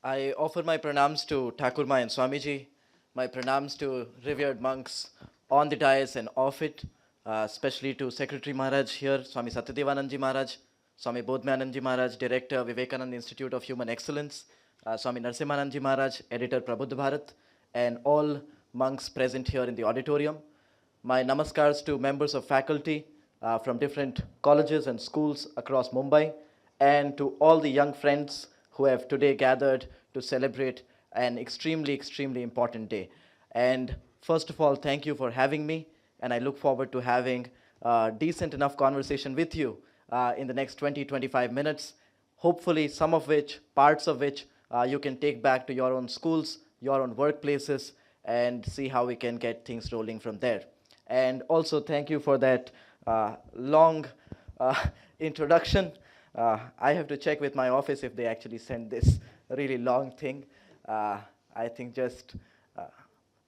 I offer my pranams to Thakurma and Swamiji, my pranams to revered monks on the dais and off it, especially to Secretary Maharaj here, Swami Satyadevanandji Maharaj, Swami Bodhmayanandji Maharaj, Director, Vivekananda Institute of Human Excellence, Swami Narsimhanandji Maharaj, Editor, Prabuddha Bharat, and all monks present here in the auditorium. My namaskars to members of faculty from different colleges and schools across Mumbai, and to all the young friends who have today gathered to celebrate an extremely important day. And first of all, thank you for having me, and I look forward to having a decent enough conversation with you in the next 20-25 minutes, hopefully some of which, parts of which, you can take back to your own schools, your own workplaces, and see how we can get things rolling from there. And also thank you for that long introduction. I have to check with my office if they actually sent this really long thing. I think just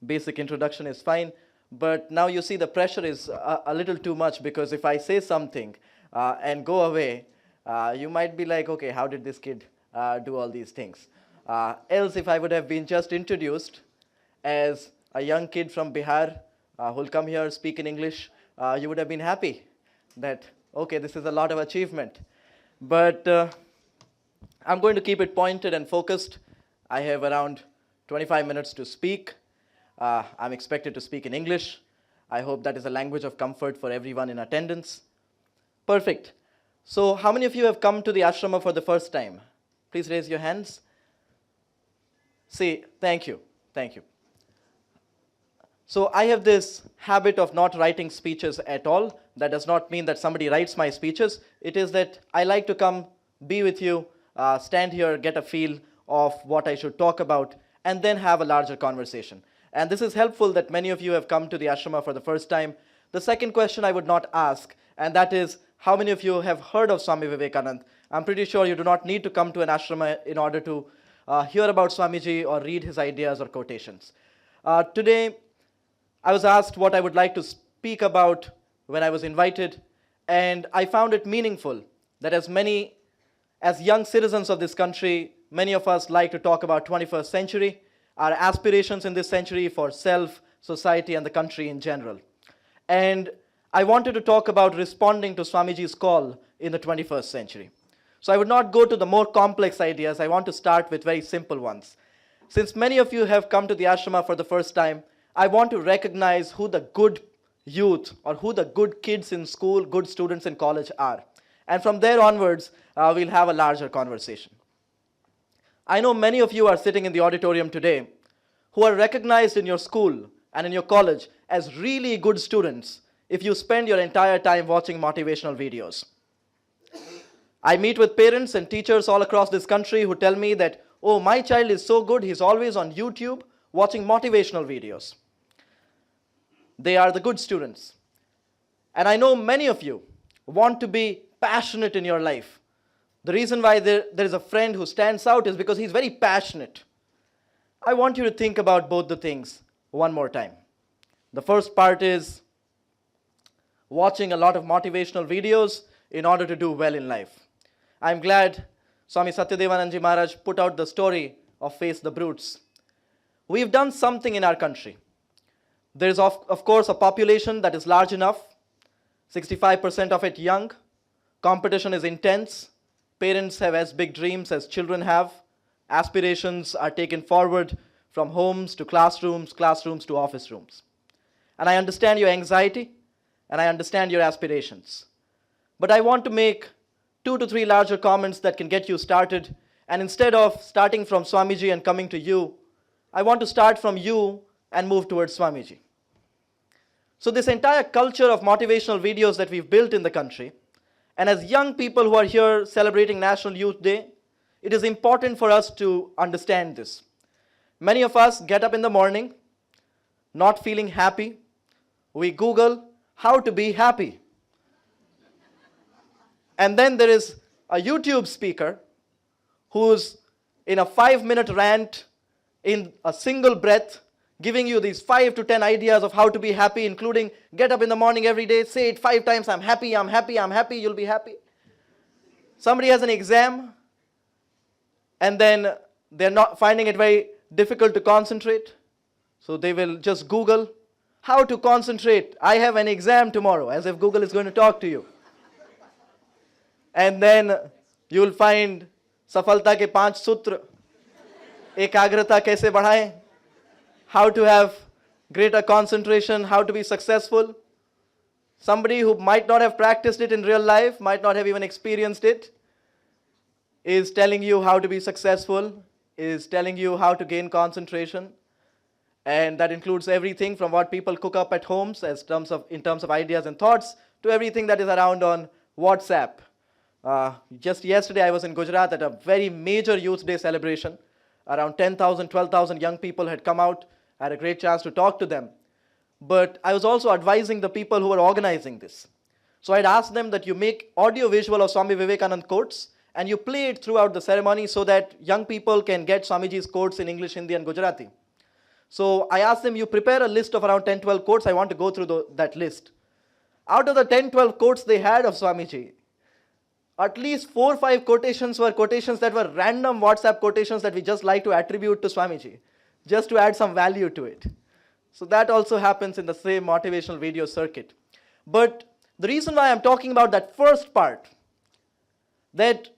basic introduction is fine. But now you see the pressure is a little too much, because if I say something and go away, you might be like, okay, how did this kid do all these things? Else, if I would have been just introduced as a young kid from Bihar who'll come here, speak in English, you would have been happy that, okay, this is a lot of achievement. But I'm going to keep it pointed and focused. I have around 25 minutes to speak. I'm expected to speak in English. I hope that is a language of comfort for everyone in attendance. Perfect. So how many of you have come to the ashrama for the first time? Please raise your hands. See, thank you. Thank you. So I have this habit of not writing speeches at all. That does not mean that somebody writes my speeches. It is that I like to come, be with you, stand here, get a feel of what I should talk about, and then have a larger conversation. And this is helpful that many of you have come to the ashrama for the first time. The second question I would not ask, and that is, how many of you have heard of Swami Vivekananda? I'm pretty sure you do not need to come to an ashrama in order to hear about Swamiji or read his ideas or quotations. Today, I was asked what I would like to speak about when I was invited, and I found it meaningful that as young citizens of this country, many of us like to talk about 21st century, our aspirations in this century for self, society, and the country in general. And I wanted to talk about responding to Swamiji's call in the 21st century. So I would not go to the more complex ideas. I want to start with very simple ones. Since many of you have come to the ashrama for the first time, I want to recognize who the good youth or who the good kids in school, good students in college are. And from there onwards, we'll have a larger conversation. I know many of you are sitting in the auditorium today who are recognized in your school and in your college as really good students if you spend your entire time watching motivational videos. I meet with parents and teachers all across this country who tell me that, oh, my child is so good, he's always on YouTube watching motivational videos. They are the good students. And I know many of you want to be passionate in your life. The reason why there is a friend who stands out is because he's very passionate. I want you to think about both the things one more time. The first part is watching a lot of motivational videos in order to do well in life. I'm glad Swami Satyadevanandji Maharaj put out the story of Face the Brutes. We've done something in our country. There is, of course, a population that is large enough, 65% of it young. Competition is intense. Parents have as big dreams as children have. Aspirations are taken forward from homes to classrooms, classrooms to office rooms. And I understand your anxiety, and I understand your aspirations. But I want to make 2 to 3 larger comments that can get you started. And instead of starting from Swamiji and coming to you, I want to start from you and move towards Swamiji. So this entire culture of motivational videos that we've built in the country, and as young people who are here celebrating National Youth Day, it is important for us to understand this. Many of us get up in the morning, not feeling happy. We Google how to be happy. And then there is a YouTube speaker who's in a 5-minute rant in a single breath, giving you these 5 to 10 ideas of how to be happy, including get up in the morning every day, say it 5 times, I'm happy, I'm happy, I'm happy, you'll be happy. Somebody has an exam, and then they're not finding it very difficult to concentrate. So they will just Google how to concentrate. I have an exam tomorrow, as if Google is going to talk to you. And then you will find सफलता के 5 सूत्र, एकाग्रता कैसे बढ़ाएं, how to have greater concentration, how to be successful. Somebody who might not have practiced it in real life, might not have even experienced it, is telling you how to be successful, is telling you how to gain concentration. And that includes everything from what people cook up at homes in terms of ideas and thoughts to everything that is around on WhatsApp. Just yesterday I was in Gujarat at a very major Youth Day celebration. Around 10,000, 12,000 young people had come out. I had a great chance to talk to them. But I was also advising the people who were organizing this. So I'd asked them that you make audio visual of Swami Vivekananda quotes and you play it throughout the ceremony so that young people can get Swamiji's quotes in English, Hindi and Gujarati. So I asked them, you prepare a list of around 10, 12 quotes. I want to go through that list. Out of the 10, 12 quotes they had of Swamiji, at least 4 or 5 quotations were quotations that were random WhatsApp quotations that we just like to attribute to Swamiji, just to add some value to it. So that also happens in the same motivational video circuit. But the reason why I'm talking about that first part, that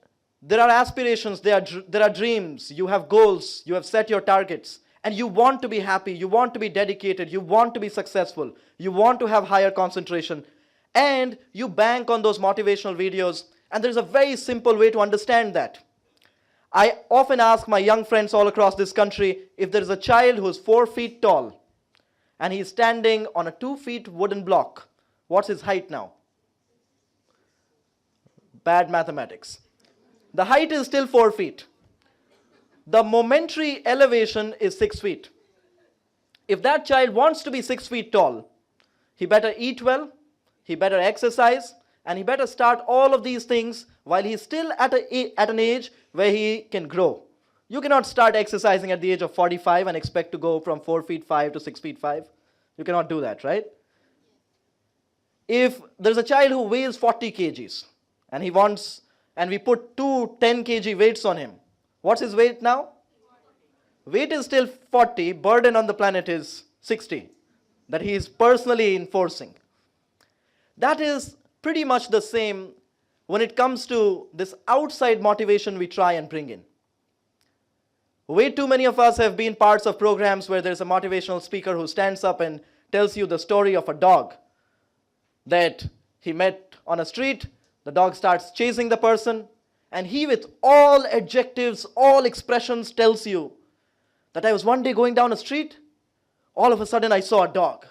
there are aspirations, there are dreams, you have goals, you have set your targets, and you want to be happy, you want to be dedicated, you want to be successful, you want to have higher concentration, and you bank on those motivational videos. And there's a very simple way to understand that. I often ask my young friends all across this country, if there is a child who is 4 feet tall and he's standing on a 2 feet wooden block, what's his height now? Bad mathematics. The height is still 4 feet. The momentary elevation is 6 feet. If that child wants to be 6 feet tall, he better eat well, he better exercise, and he better start all of these things while he's still at an age where he can grow. You cannot start exercising at the age of 45 and expect to go from 4 feet 5 to 6 feet 5. You cannot do that, right? If there's a child who weighs 40 kgs and we put 2 10 kg weights on him, what's his weight now? Weight is still 40, burden on the planet is 60, that he is personally enforcing. That is pretty much the same when it comes to this outside motivation we try and bring in. Way too many of us have been parts of programs where there's a motivational speaker who stands up and tells you the story of a dog that he met on a street. The dog starts chasing the person, and he, with all adjectives, all expressions, tells you that I was one day going down a street, all of a sudden I saw a dog.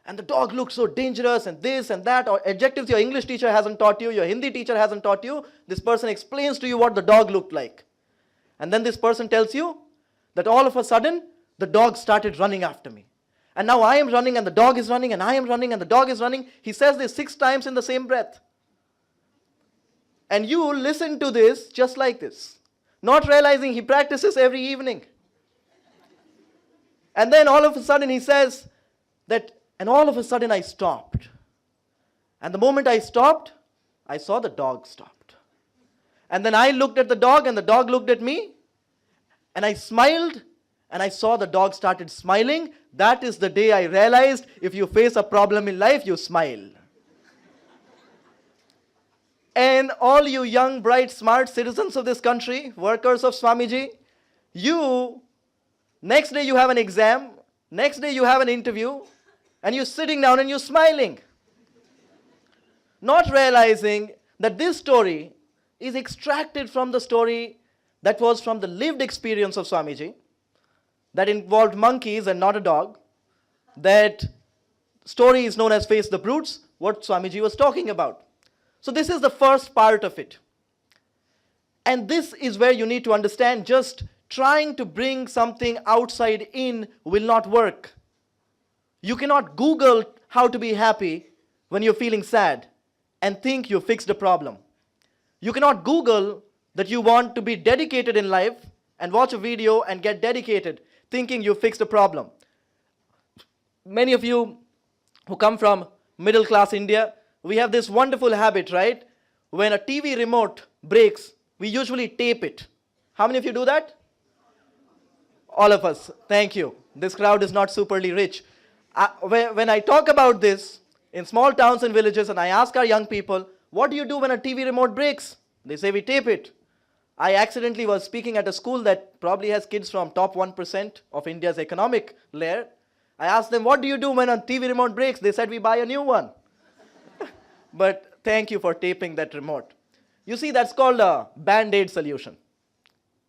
And the dog looked so dangerous and this and that, or adjectives your English teacher hasn't taught you, your Hindi teacher hasn't taught you. This person explains to you what the dog looked like. And then this person tells you that all of a sudden, the dog started running after me. And now I am running and the dog is running and I am running and the dog is running. He says this 6 times in the same breath. And you listen to this just like this, not realizing he practices every evening. And then all of a sudden he says that, and all of a sudden I stopped. And the moment I stopped, I saw the dog stopped. And then I looked at the dog and the dog looked at me. And I smiled and I saw the dog started smiling. That is the day I realized if you face a problem in life, you smile. And all you young, bright, smart citizens of this country, workers of Swamiji, next day you have an exam, next day you have an interview, and you're sitting down and you're smiling. Not realizing that this story is extracted from the story that was from the lived experience of Swamiji, that involved monkeys and not a dog. That story is known as Face the Brutes, what Swamiji was talking about. So this is the first part of it. And this is where you need to understand just trying to bring something outside in will not work. You cannot Google how to be happy when you're feeling sad and think you fixed a problem. You cannot Google that you want to be dedicated in life and watch a video and get dedicated thinking you fixed a problem. Many of you who come from middle class India, we have this wonderful habit, right? When a TV remote breaks, we usually tape it. How many of you do that? All of us. Thank you. This crowd is not superly rich. When I talk about this in small towns and villages and I ask our young people, what do you do when a TV remote breaks? They say we tape it. I accidentally was speaking at a school that probably has kids from top 1% of India's economic layer. I asked them, what do you do when a TV remote breaks? They said, we buy a new one. But thank you for taping that remote. You see, that's called a band-aid solution.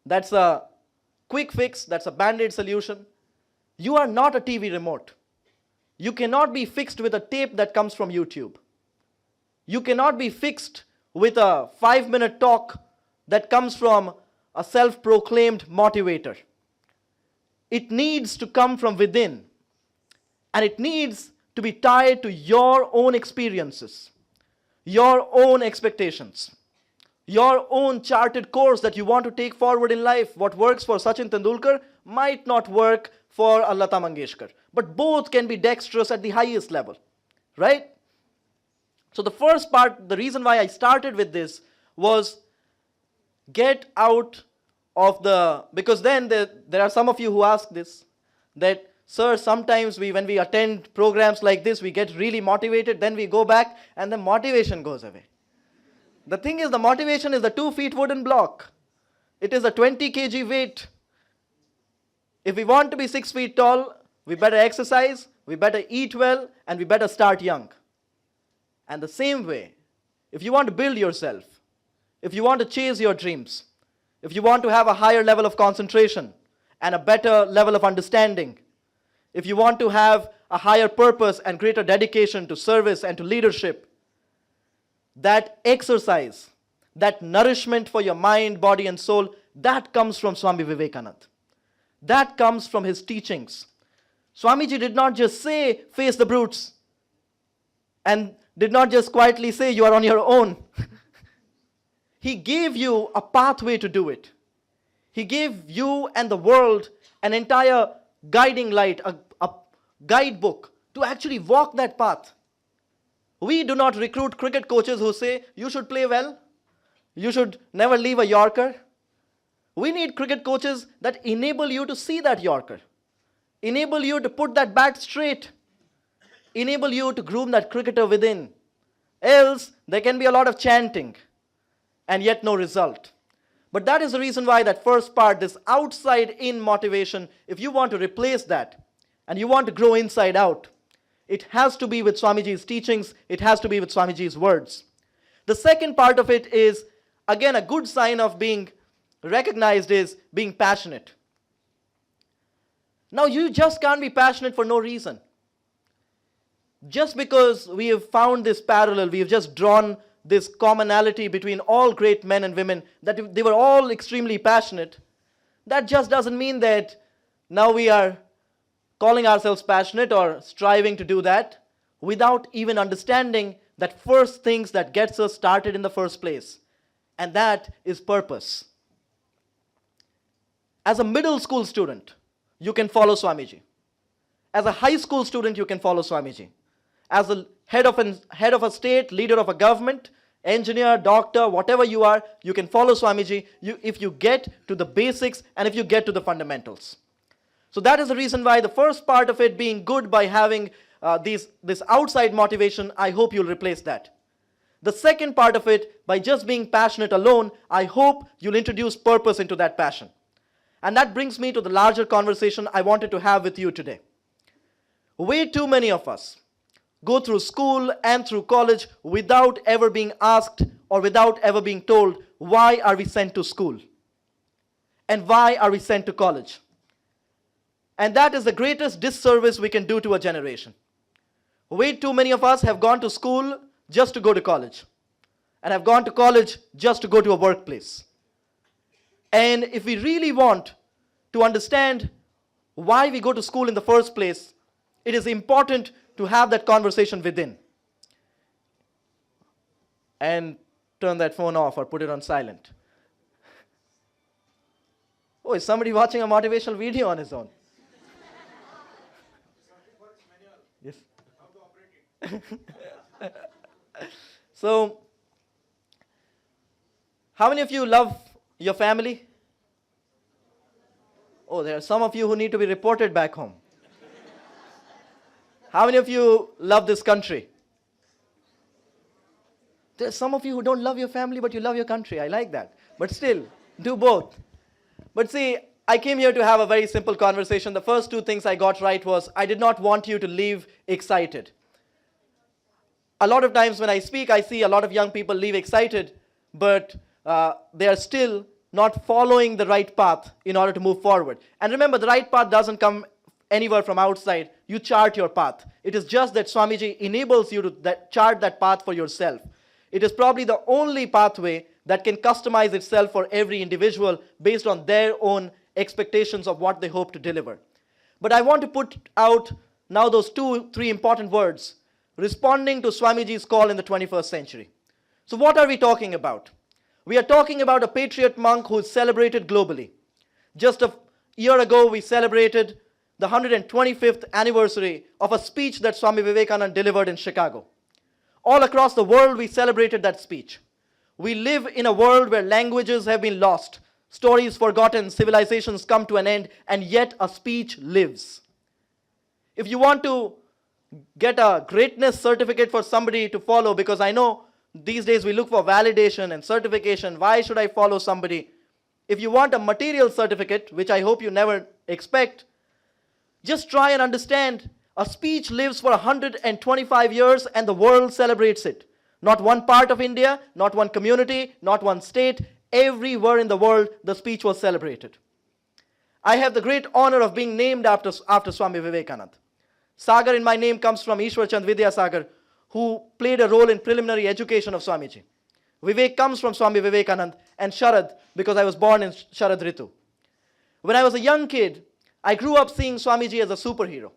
That's a quick fix, that's a band-aid solution. You are not a TV remote. You cannot be fixed with a tape that comes from YouTube. You cannot be fixed with a 5-minute talk that comes from a self-proclaimed motivator. It needs to come from within. And it needs to be tied to your own experiences, your own expectations, your own charted course that you want to take forward in life. What works for Sachin Tendulkar might not work for Lata Mangeshkar. But both can be dexterous at the highest level, right? So the first part, the reason why I started with this was get out of the, because then there are some of you who ask this, that, sir, sometimes when we attend programs like this, we get really motivated, then we go back and the motivation goes away. The thing is, the motivation is the 2-foot wooden block. It is a 20 kg weight. If we want to be 6 feet tall, we better exercise, we better eat well, and we better start young. And the same way, if you want to build yourself, if you want to chase your dreams, if you want to have a higher level of concentration and a better level of understanding, if you want to have a higher purpose and greater dedication to service and to leadership, that exercise, that nourishment for your mind, body and soul, that comes from Swami Vivekananda. That comes from his teachings. Swamiji did not just say, face the brutes, and did not just quietly say, you are on your own. He gave you a pathway to do it. He gave you and the world an entire guiding light, a guidebook to actually walk that path. We do not recruit cricket coaches who say, you should play well, you should never leave a Yorker. We need cricket coaches that enable you to see that Yorker, enable you to put that bat straight, enable you to groom that cricketer within. Else, there can be a lot of chanting and yet no result. But that is the reason why that first part, this outside-in motivation, if you want to replace that and you want to grow inside out, it has to be with Swamiji's teachings, it has to be with Swamiji's words. The second part of it is, again, a good sign of being recognized is being passionate. Now, you just can't be passionate for no reason. Just because we have found this parallel, we have just drawn this commonality between all great men and women, that they were all extremely passionate, that just doesn't mean that now we are calling ourselves passionate or striving to do that without even understanding that first things that gets us started in the first place, and that is purpose. As a middle school student, you can follow Swamiji. As a high school student, you can follow Swamiji. As a head of a state, leader of a government, engineer, doctor, whatever you are, you can follow Swamiji if you get to the basics and if you get to the fundamentals. So that is the reason why the first part of it being good by having this outside motivation, I hope you'll replace that. The second part of it, by just being passionate alone, I hope you'll introduce purpose into that passion. And that brings me to the larger conversation I wanted to have with you today. Way too many of us go through school and through college without ever being asked or without ever being told, why are we sent to school? And why are we sent to college? And that is the greatest disservice we can do to a generation. Way too many of us have gone to school just to go to college, and have gone to college just to go to a workplace. And if we really want to understand why we go to school in the first place, it is important to have that conversation within. And turn that phone off or put it on silent. Oh, is somebody watching a motivational video on his own? Yes. So, how many of you love your family? Oh, there are some of you who need to be reported back home. How many of you love this country? There are some of you who don't love your family, but you love your country. I like that. But still, do both. But see, I came here to have a very simple conversation. The first two things I got right was I did not want you to leave excited. A lot of times when I speak, I see a lot of young people leave excited, but they are still not following the right path in order to move forward. And remember, the right path doesn't come anywhere from outside. You chart your path. It is just that Swamiji enables you to chart that path for yourself. It is probably the only pathway that can customize itself for every individual based on their own expectations of what they hope to deliver. But I want to put out now those three important words, responding to Swamiji's call in the 21st century. So what are we talking about? We are talking about a patriot monk who is celebrated globally. Just a year ago, we celebrated the 125th anniversary of a speech that Swami Vivekananda delivered in Chicago. All across the world, we celebrated that speech. We live in a world where languages have been lost, stories forgotten, civilizations come to an end, and yet a speech lives. If you want to get a greatness certificate for somebody to follow, because I know these days we look for validation and certification, why should I follow somebody? If you want a material certificate, which I hope you never expect, just try and understand a speech lives for 125 years and the world celebrates it. Not one part of India, not one community, not one state, everywhere in the world the speech was celebrated. I have the great honor of being named after Swami Vivekananda. Sagar in my name comes from Ishwar Chand Vidyasagar, who played a role in preliminary education of Swamiji. Vivek comes from Swami Vivekananda, and Sharad, because I was born in Sharad Ritu. When I was a young kid, I grew up seeing Swamiji as a superhero.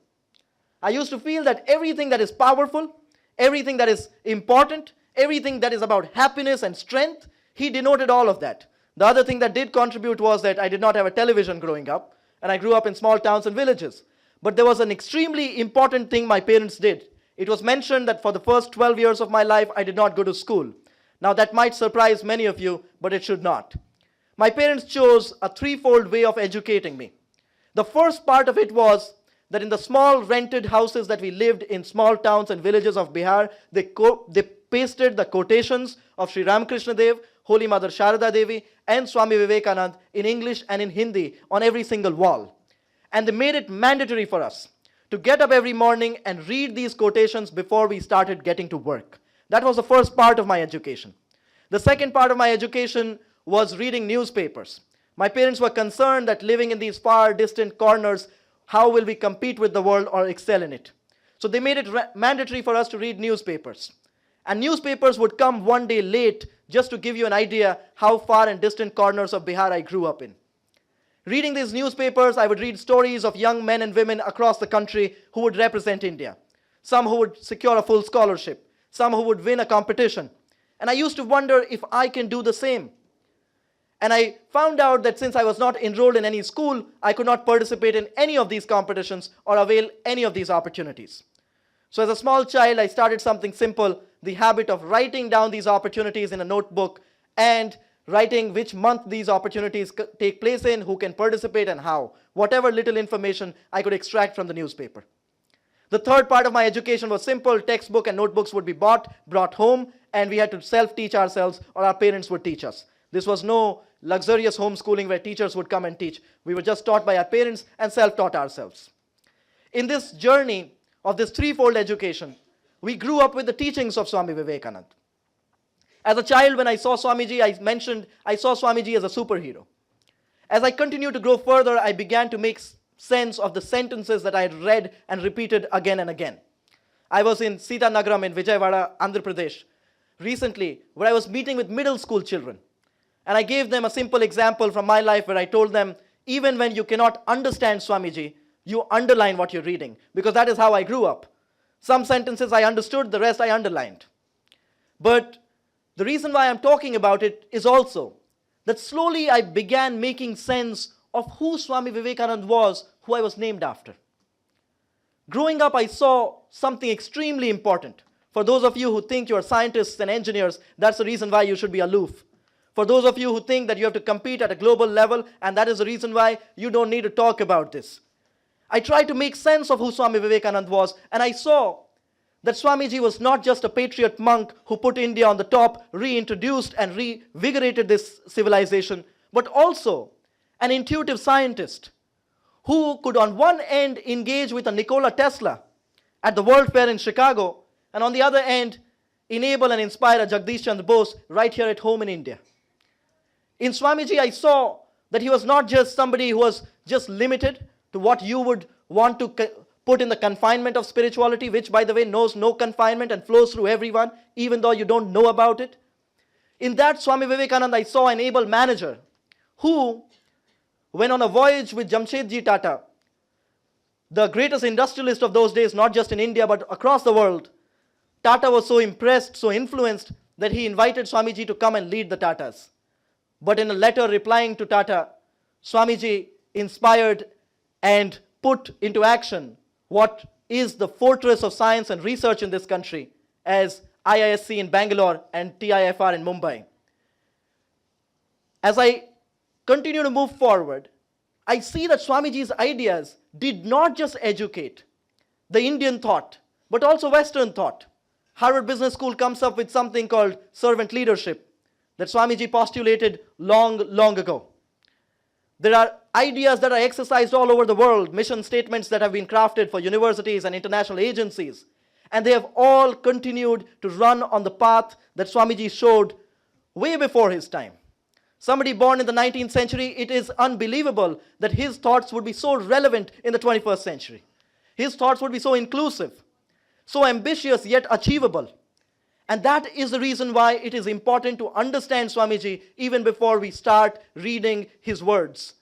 I used to feel that everything that is powerful, everything that is important, everything that is about happiness and strength, he denoted all of that. The other thing that did contribute was that I did not have a television growing up, and I grew up in small towns and villages. But there was an extremely important thing my parents did. It was mentioned that for the first 12 years of my life, I did not go to school. Now that might surprise many of you, but it should not. My parents chose a threefold way of educating me. The first part of it was that in the small rented houses that we lived in small towns and villages of Bihar, they pasted the quotations of Sri Ramakrishna Dev, Holy Mother Sharada Devi, and Swami Vivekananda in English and in Hindi on every single wall. And they made it mandatory for us to get up every morning and read these quotations before we started getting to work. That was the first part of my education. The second part of my education was reading newspapers. My parents were concerned that living in these far distant corners, how will we compete with the world or excel in it? So they made it mandatory for us to read newspapers. And newspapers would come one day late, just to give you an idea how far and distant corners of Bihar I grew up in. Reading these newspapers, I would read stories of young men and women across the country who would represent India. Some who would secure a full scholarship, some who would win a competition. And I used to wonder if I can do the same. And I found out that since I was not enrolled in any school, I could not participate in any of these competitions or avail any of these opportunities. So as a small child, I started something simple, the habit of writing down these opportunities in a notebook and writing which month these opportunities take place in, who can participate and how, whatever little information I could extract from the newspaper. The third part of my education was simple. Textbook and notebooks would be brought home, and we had to self-teach ourselves, or our parents would teach us. This was no luxurious homeschooling where teachers would come and teach. We were just taught by our parents and self-taught ourselves. In this journey of this threefold education, we grew up with the teachings of Swami Vivekananda. As a child, when I saw Swamiji, I saw Swamiji as a superhero. As I continued to grow further, I began to make sense of the sentences that I had read and repeated again and again. I was in Sita Nagaram in Vijayawada, Andhra Pradesh, recently, where I was meeting with middle school children. And I gave them a simple example from my life where I told them, even when you cannot understand Swamiji, you underline what you're reading, because that is how I grew up. Some sentences I understood, the rest I underlined. But the reason why I'm talking about it is also that slowly I began making sense of who Swami Vivekananda was, who I was named after. Growing up, I saw something extremely important. For those of you who think you're scientists and engineers, that's the reason why you should be aloof. For those of you who think that you have to compete at a global level, and that is the reason why you don't need to talk about this. I tried to make sense of who Swami Vivekananda was, and I saw that Swamiji was not just a patriot monk who put India on the top, reintroduced and revigorated this civilization, but also an intuitive scientist who could on one end engage with a Nikola Tesla at the World Fair in Chicago, and on the other end enable and inspire a Jagdish Chandra Bose right here at home in India. In Swamiji, I saw that he was not just somebody who was just limited to what you would want to put in the confinement of spirituality, which, by the way, knows no confinement and flows through everyone, even though you don't know about it. In that, Swami Vivekananda, I saw an able manager who, when on a voyage with Jamshedji Tata, the greatest industrialist of those days, not just in India but across the world, Tata was so impressed, so influenced, that he invited Swamiji to come and lead the Tatas. But in a letter replying to Tata, Swamiji inspired and put into action what is the fortress of science and research in this country as IISc in Bangalore and TIFR in Mumbai. As I continue to move forward, I see that Swamiji's ideas did not just educate the Indian thought, but also Western thought. Harvard Business School comes up with something called servant leadership that Swamiji postulated long ago. There are ideas that are exercised all over the world, mission statements that have been crafted for universities and international agencies, and they have all continued to run on the path that Swamiji showed way before his time. Somebody born in the 19th century, it is unbelievable that his thoughts would be so relevant in the 21st century. His thoughts would be so inclusive, so ambitious yet achievable. And that is the reason why it is important to understand Swamiji even before we start reading his words.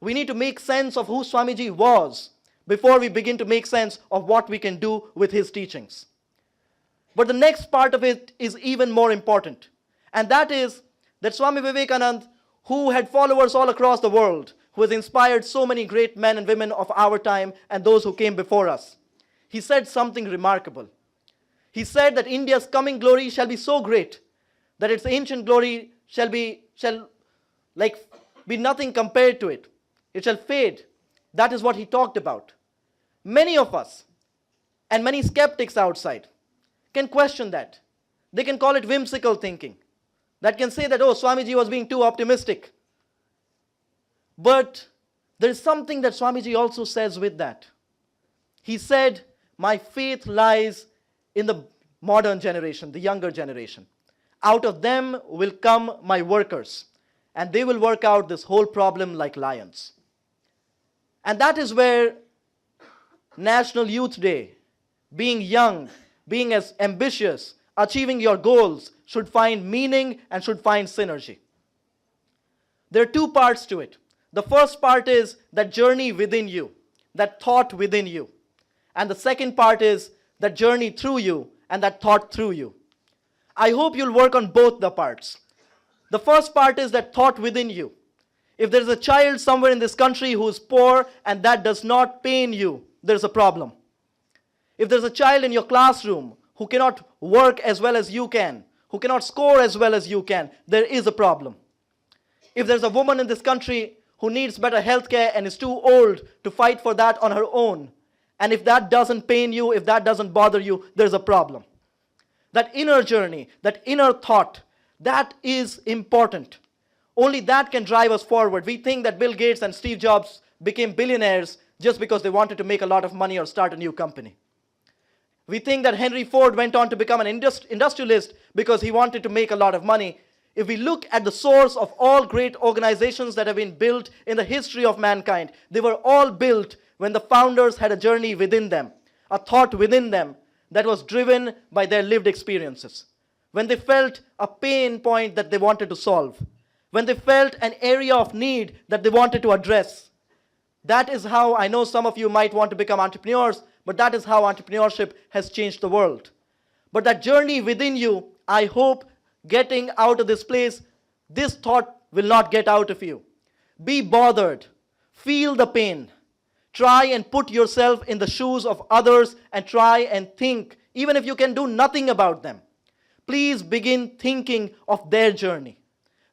We need to make sense of who Swamiji was before we begin to make sense of what we can do with his teachings. But the next part of it is even more important. And that is that Swami Vivekananda, who had followers all across the world, who has inspired so many great men and women of our time and those who came before us, he said something remarkable. He said that India's coming glory shall be so great that its ancient glory shall be nothing compared to it. It shall fade. That is what he talked about. Many of us and many skeptics outside can question that. They can call it whimsical thinking. That can say that, oh, Swamiji was being too optimistic. But there is something that Swamiji also says with that. He said, my faith lies in the modern generation, the younger generation. Out of them will come my workers, and they will work out this whole problem like lions. And that is where National Youth Day, being young, being as ambitious, achieving your goals, should find meaning and should find synergy. There are two parts to it. The first part is that journey within you, that thought within you. And the second part is that journey through you and that thought through you. I hope you'll work on both the parts. The first part is that thought within you. If there's a child somewhere in this country who is poor and that does not pain you, there's a problem. If there's a child in your classroom who cannot work as well as you can, who cannot score as well as you can, there is a problem. If there's a woman in this country who needs better health care and is too old to fight for that on her own, and if that doesn't pain you, if that doesn't bother you, there's a problem. That inner journey, that inner thought, that is important. Only that can drive us forward. We think that Bill Gates and Steve Jobs became billionaires just because they wanted to make a lot of money or start a new company. We think that Henry Ford went on to become an industrialist because he wanted to make a lot of money. If we look at the source of all great organizations that have been built in the history of mankind, they were all built when the founders had a journey within them, a thought within them that was driven by their lived experiences. When they felt a pain point that they wanted to solve, when they felt an area of need that they wanted to address. That is how, I know some of you might want to become entrepreneurs, but that is how entrepreneurship has changed the world. But that journey within you, I hope getting out of this place, this thought will not get out of you. Be bothered. Feel the pain. Try and put yourself in the shoes of others and try and think, even if you can do nothing about them. Please begin thinking of their journey.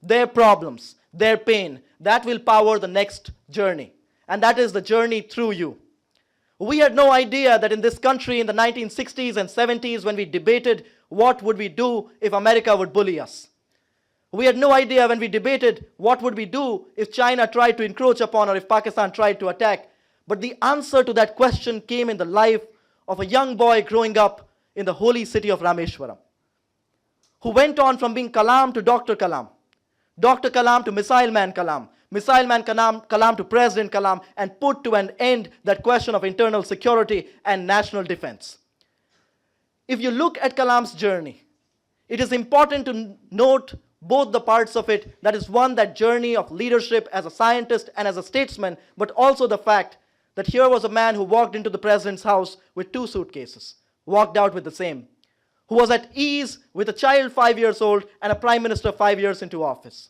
their problems, their pain, that will power the next journey. And that is the journey through you. We had no idea that in this country in the 1960s and 70s, when we debated what would we do if America would bully us. We had no idea when we debated what would we do if China tried to encroach upon or if Pakistan tried to attack. But the answer to that question came in the life of a young boy growing up in the holy city of Rameshwaram, who went on from being Kalam to Dr. Kalam, Dr. Kalam to Missile Man Kalam, Missile Man Kalam to President Kalam, and put to an end that question of internal security and national defense. If you look at Kalam's journey, it is important to note both the parts of it. That is, one, that journey of leadership as a scientist and as a statesman, but also the fact that here was a man who walked into the president's house with 2 suitcases, walked out with the same, who was at ease with a child 5 years old and a prime minister 5 years into office.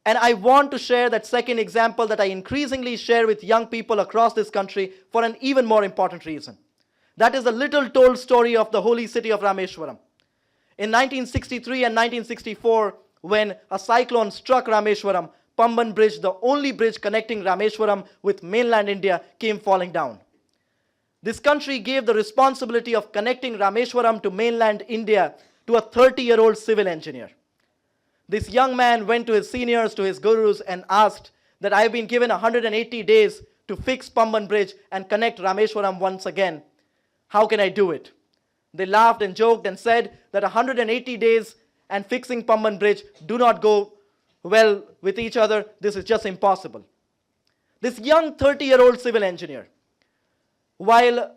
And I want to share that second example that I increasingly share with young people across this country for an even more important reason. That is the little told story of the holy city of Rameshwaram. In 1963 and 1964, when a cyclone struck Rameshwaram, Pamban Bridge, the only bridge connecting Rameshwaram with mainland India, came falling down. This country gave the responsibility of connecting Rameshwaram to mainland India to a 30-year-old civil engineer. This young man went to his seniors, to his gurus, and asked that I have been given 180 days to fix Pamban Bridge and connect Rameshwaram once again. How can I do it? They laughed and joked and said that 180 days and fixing Pamban Bridge do not go well with each other. This is just impossible. This young 30-year-old civil engineer, while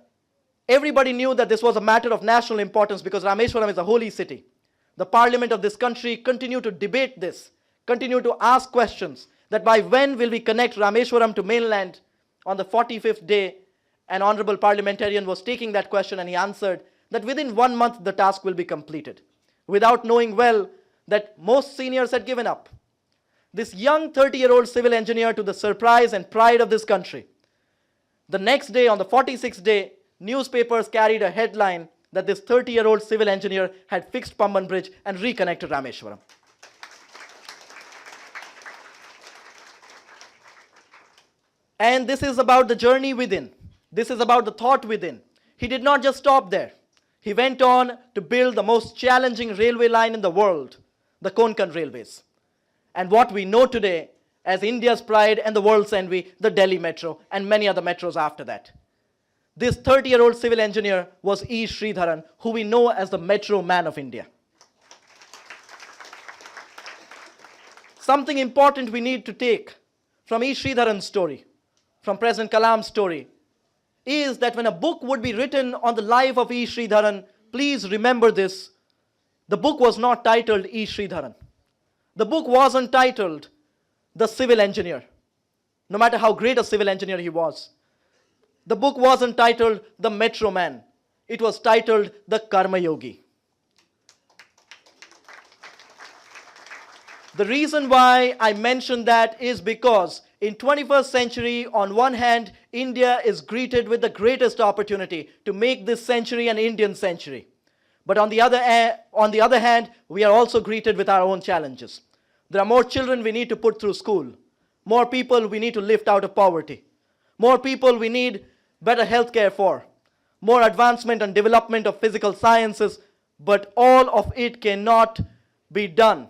everybody knew that this was a matter of national importance because Rameshwaram is a holy city, the parliament of this country continued to debate this, continued to ask questions that by when will we connect Rameshwaram to mainland. On the 45th day, an honorable parliamentarian was taking that question, and he answered that within 1 month the task will be completed, without knowing well that most seniors had given up. This young 30-year-old civil engineer, to the surprise and pride of this country, the next day, on the 46th day, newspapers carried a headline that this 30-year-old civil engineer had fixed Pamban Bridge and reconnected Rameshwaram. And this is about the journey within. This is about the thought within. He did not just stop there. He went on to build the most challenging railway line in the world, the Konkan Railways. And what we know today as India's pride and the world's envy, the Delhi Metro, and many other metros after that. This 30-year-old civil engineer was E. Sridharan, who we know as the Metro Man of India. Something important we need to take from E. Sridharan's story, from President Kalam's story, is that when a book would be written on the life of E. Sridharan, please remember this, the book was not titled E. Sridharan. The book wasn't titled The Civil Engineer, no matter how great a civil engineer he was. The book wasn't titled The Metro Man. It was titled The Karma Yogi. The reason why I mention that is because in 21st century, on one hand, India is greeted with the greatest opportunity to make this century an Indian century. But on the other hand, we are also greeted with our own challenges. There are more children we need to put through school. More people we need to lift out of poverty. More people we need better health care for. More advancement and development of physical sciences. But all of it cannot be done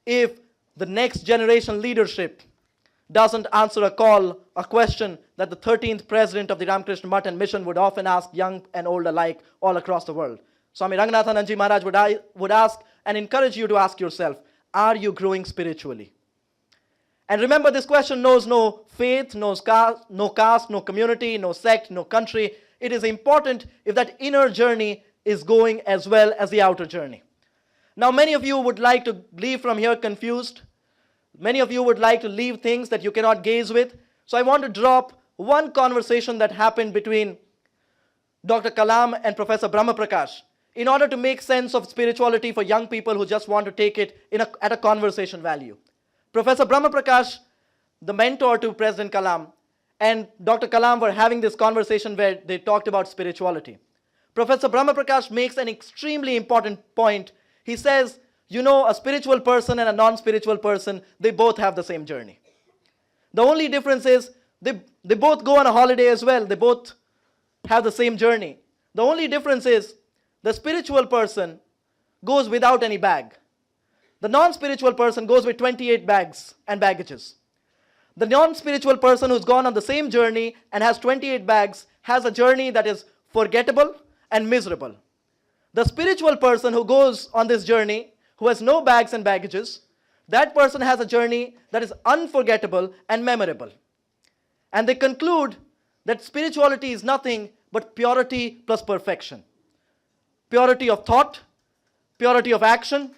if the next generation leadership doesn't answer a call, a question that the 13th president of the Ramakrishna Math and Mission would often ask young and old alike all across the world. Swami Ranganathananji Maharaj would ask and encourage you to ask yourself, are you growing spiritually? And remember, this question knows no faith, no caste, no community, no sect, no country. It is important if that inner journey is going as well as the outer journey. Now, many of you would like to leave from here confused. Many of you would like to leave things that you cannot gaze with. So I want to drop one conversation that happened between Dr. Kalam and Professor Brahma Prakash in order to make sense of spirituality for young people who just want to take it at a conversation value. Professor Brahma Prakash, the mentor to President Kalam, and Dr. Kalam were having this conversation where they talked about spirituality. Professor Brahma Prakash makes an extremely important point. He says, You know, a spiritual person and a non-spiritual person, they both have the same journey. The only difference is they both go on a holiday as well. They both have the same journey. The only difference is the spiritual person goes without any bag. The non-spiritual person goes with 28 bags and baggages. The non-spiritual person who's gone on the same journey and has 28 bags has a journey that is forgettable and miserable. The spiritual person who goes on this journey, who has no bags and baggages, that person has a journey that is unforgettable and memorable. And they conclude that spirituality is nothing but purity plus perfection. Purity of thought, purity of action,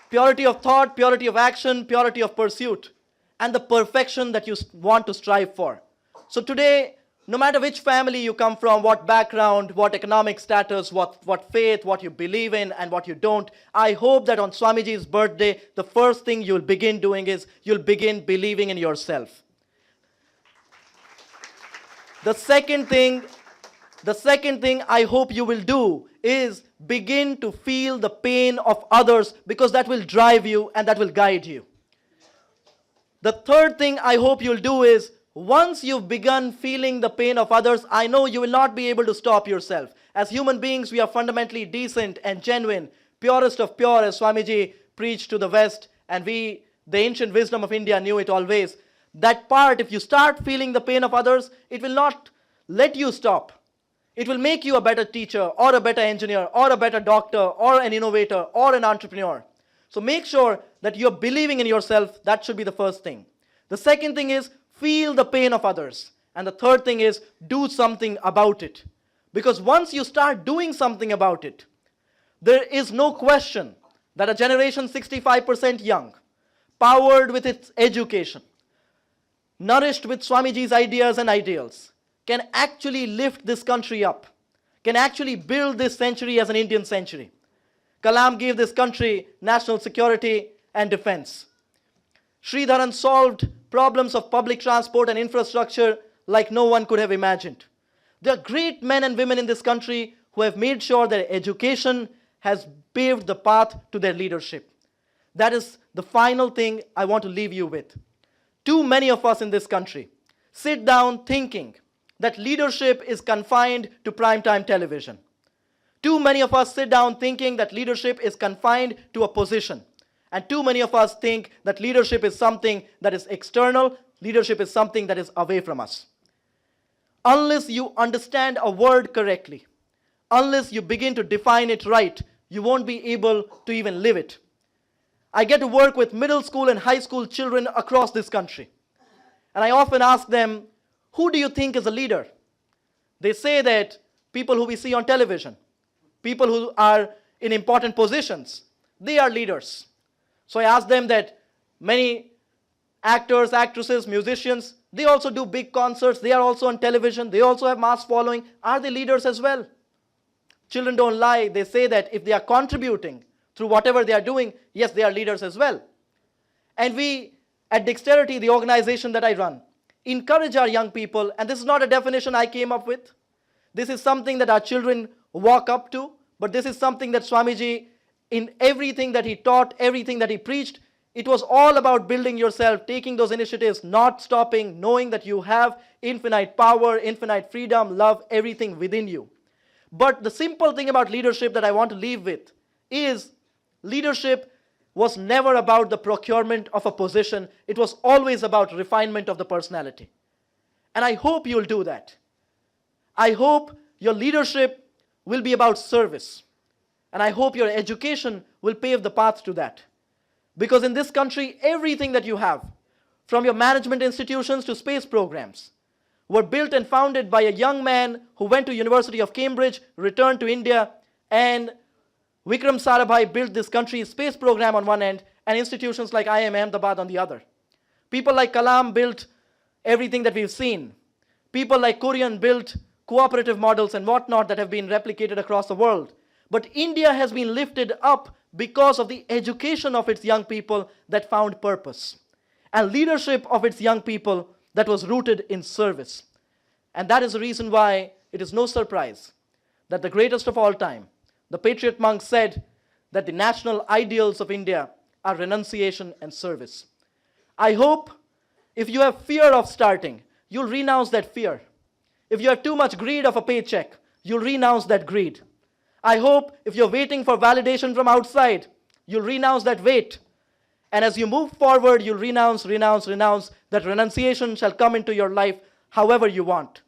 purity of thought, purity of action, purity of pursuit, and the perfection that you want to strive for. So today, no matter which family you come from, what background, what economic status, what faith, what you believe in and what you don't, I hope that on Swamiji's birthday, the first thing you'll begin doing is you'll begin believing in yourself. The second thing I hope you will do is begin to feel the pain of others, because that will drive you and that will guide you. The third thing I hope you'll do is, once you've begun feeling the pain of others, I know you will not be able to stop yourself. As human beings, we are fundamentally decent and genuine, purest of pure, as Swamiji preached to the West, and we, the ancient wisdom of India, knew it always. That part, if you start feeling the pain of others, it will not let you stop. It will make you a better teacher, or a better engineer, or a better doctor, or an innovator, or an entrepreneur. So make sure that you're believing in yourself. That should be the first thing. The second thing is, feel the pain of others. And the third thing is, do something about it. Because once you start doing something about it, there is no question that a generation 65% young, powered with its education, nourished with Swamiji's ideas and ideals, can actually lift this country up, can actually build this century as an Indian century. Kalam gave this country national security and defense. Sridharan solved problems of public transport and infrastructure like no one could have imagined. There are great men and women in this country who have made sure that education has paved the path to their leadership. That is the final thing I want to leave you with. Too many of us in this country sit down thinking that leadership is confined to primetime television. Too many of us sit down thinking that leadership is confined to a position. And too many of us think that leadership is something that is external, leadership is something that is away from us. Unless you understand a word correctly, unless you begin to define it right, you won't be able to even live it. I get to work with middle school and high school children across this country. And I often ask them, who do you think is a leader? They say that people who we see on television, people who are in important positions, they are leaders. So I ask them that many actors, actresses, musicians, they also do big concerts, they are also on television, they also have mass following. Are they leaders as well? Children don't lie. They say that if they are contributing through whatever they are doing, yes, they are leaders as well. And we, at Dexterity, the organization that I run, encourage our young people, and this is not a definition I came up with. This is something that our children walk up to, but this is something that Swamiji, in everything that he taught, everything that he preached, it was all about building yourself, taking those initiatives, not stopping, knowing that you have infinite power, infinite freedom, love, everything within you. But the simple thing about leadership that I want to leave with is leadership was never about the procurement of a position. It was always about refinement of the personality. And I hope you'll do that. I hope your leadership will be about service. And I hope your education will pave the path to that. Because in this country, everything that you have, from your management institutions to space programs, were built and founded by a young man who went to University of Cambridge, returned to India, and Vikram Sarabhai built this country's space program on one end, and institutions like IIM Ahmedabad on the other. People like Kalam built everything that we've seen. People like Kurian built cooperative models and whatnot that have been replicated across the world. But India has been lifted up because of the education of its young people that found purpose, and leadership of its young people that was rooted in service. And that is the reason why it is no surprise that the greatest of all time, the patriot monk said that the national ideals of India are renunciation and service. I hope if you have fear of starting, you'll renounce that fear. If you have too much greed of a paycheck, you'll renounce that greed. I hope if you're waiting for validation from outside, you'll renounce that wait. And as you move forward, you'll renounce. That renunciation shall come into your life however you want.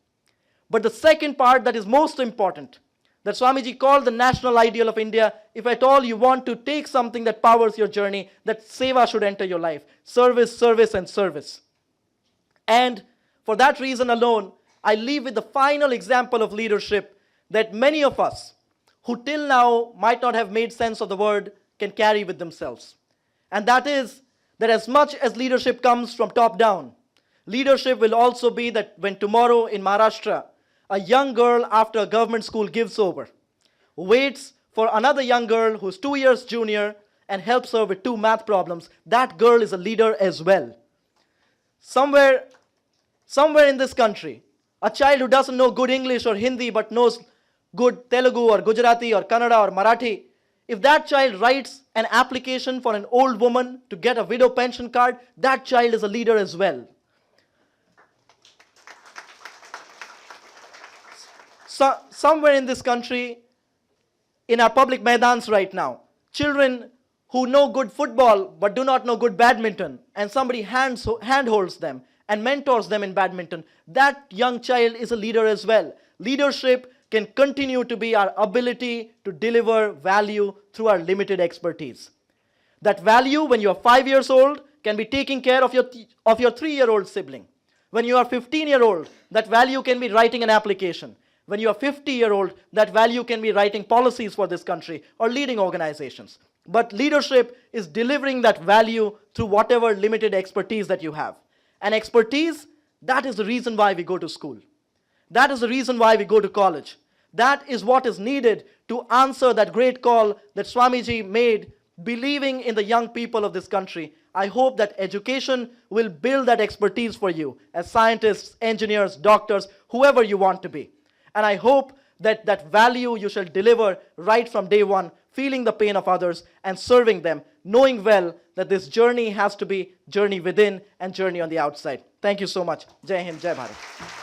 But the second part that is most important, that Swamiji called the national ideal of India, if at all you want to take something that powers your journey, that seva should enter your life. Service, service, and service. And for that reason alone, I leave with the final example of leadership that many of us, who till now might not have made sense of the word, can carry with themselves. And that is that as much as leadership comes from top down, leadership will also be that when tomorrow in Maharashtra, a young girl after a government school gives over, waits for another young girl who's 2 years junior and helps her with 2 math problems, that girl is a leader as well. Somewhere in this country, a child who doesn't know good English or Hindi but knows good Telugu or Gujarati or Kannada or Marathi, if that child writes an application for an old woman to get a widow pension card, that child is a leader as well. So, somewhere in this country, in our public maidans right now, children who know good football but do not know good badminton, and somebody handholds them and mentors them in badminton, that young child is a leader as well. Leadership can continue to be our ability to deliver value through our limited expertise. That value, when you are 5 years old, can be taking care of your 3-year-old sibling. When you are 15-year-old, that value can be writing an application. When you are 50-year-old, that value can be writing policies for this country or leading organizations. But leadership is delivering that value through whatever limited expertise that you have. And expertise, that is the reason why we go to school. That is the reason why we go to college. That is what is needed to answer that great call that Swamiji made, believing in the young people of this country. I hope that education will build that expertise for you as scientists, engineers, doctors, whoever you want to be. And I hope that that value you shall deliver right from day one, feeling the pain of others and serving them, knowing well that this journey has to be journey within and journey on the outside. Thank you so much. Jai Hind, Jai Bharat.